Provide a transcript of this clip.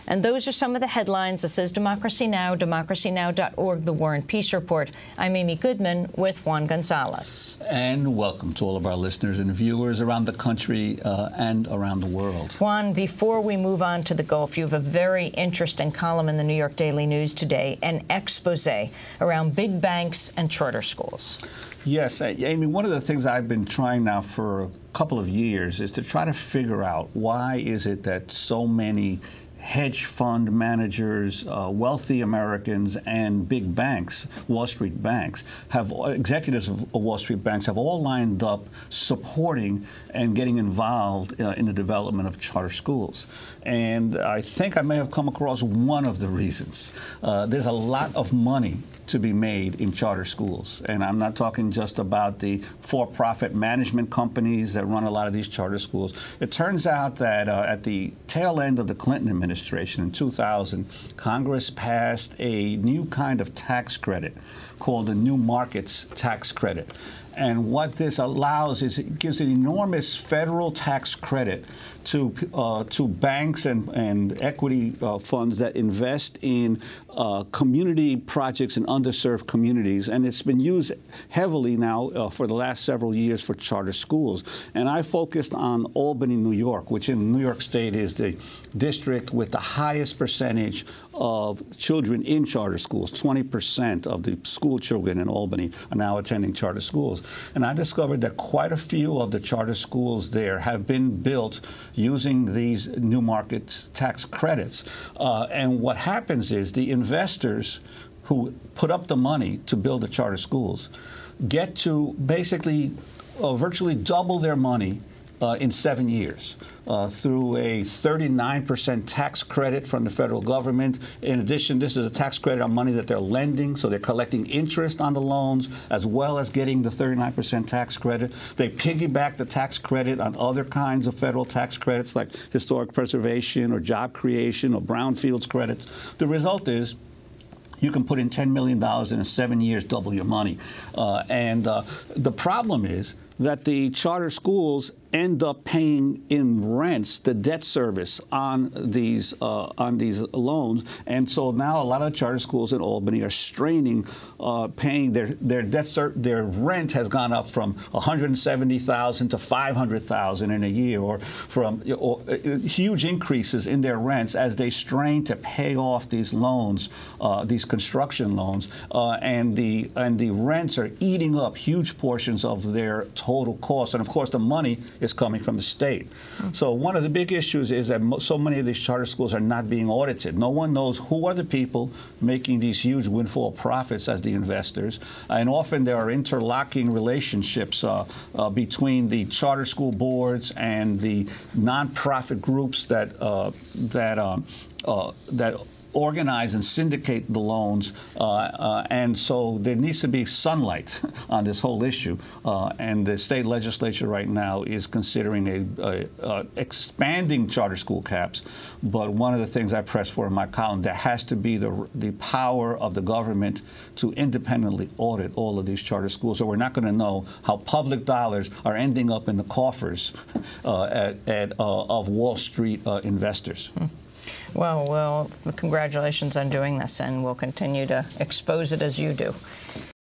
And those are some of the headlines. This is Democracy Now!, democracynow.org, The War and Peace Report. I'm Amy Goodman with Juan Gonzalez. And welcome to all of our listeners and viewers around the country and around the world. Juan, before we move on to the Gulf, you have a very interesting column in the New York Daily News today, an expose around big banks and charter schools. Yes, Amy, one of the things I've been trying now for a couple of years is to try to figure out why is it that so many hedge fund managers, wealthy Americans, and big banks, Wall Street banks, executives of Wall Street banks have all lined up supporting and getting involved in the development of charter schools. And I think I may have come across one of the reasons. There's a lot of money to be made in charter schools. And I'm not talking just about the for-profit management companies that run a lot of these charter schools. It turns out that at the tail end of the Clinton administration in 2000, Congress passed a new kind of tax credit called the New Markets Tax Credit. And what this allows is it gives an enormous federal tax credit to banks and equity funds that invest in community projects in underserved communities. And it's been used heavily now for the last several years for charter schools. And I focused on Albany, New York, which in New York State is the district with the highest percentage of children in charter schools. 20% of the school children in Albany are now attending charter schools. And I discovered that quite a few of the charter schools there have been built using these new market tax credits. And what happens is the investors who put up the money to build the charter schools get to basically virtually double their money in 7 years through a 39% tax credit from the federal government. In addition, this is a tax credit on money that they're lending, so they're collecting interest on the loans as well as getting the 39% tax credit. They piggyback the tax credit on other kinds of federal tax credits like historic preservation or job creation or brownfields credits. The result is you can put in $10 million and in 7 years double your money. The problem is that the charter schools end up paying in rents the debt service on these loans, and so now a lot of the charter schools in Albany are straining, paying their rent has gone up from $170,000 to $500,000 in a year, or from huge increases in their rents as they strain to pay off these loans, these construction loans, and the rents are eating up huge portions of their total costs, and of course the money is coming from the state. So one of the big issues is that so many of these charter schools are not being audited. No one knows who are the people making these huge windfall profits as the investors, and often there are interlocking relationships between the charter school boards and the nonprofit groups that organize and syndicate the loans, and so there needs to be sunlight on this whole issue. And the state legislature right now is considering expanding charter school caps. But one of the things I press for in my column, there has to be the power of the government to independently audit all of these charter schools, or we're not going to know how public dollars are ending up in the coffers of Wall Street investors. Well, congratulations on doing this, and we'll continue to expose it as you do.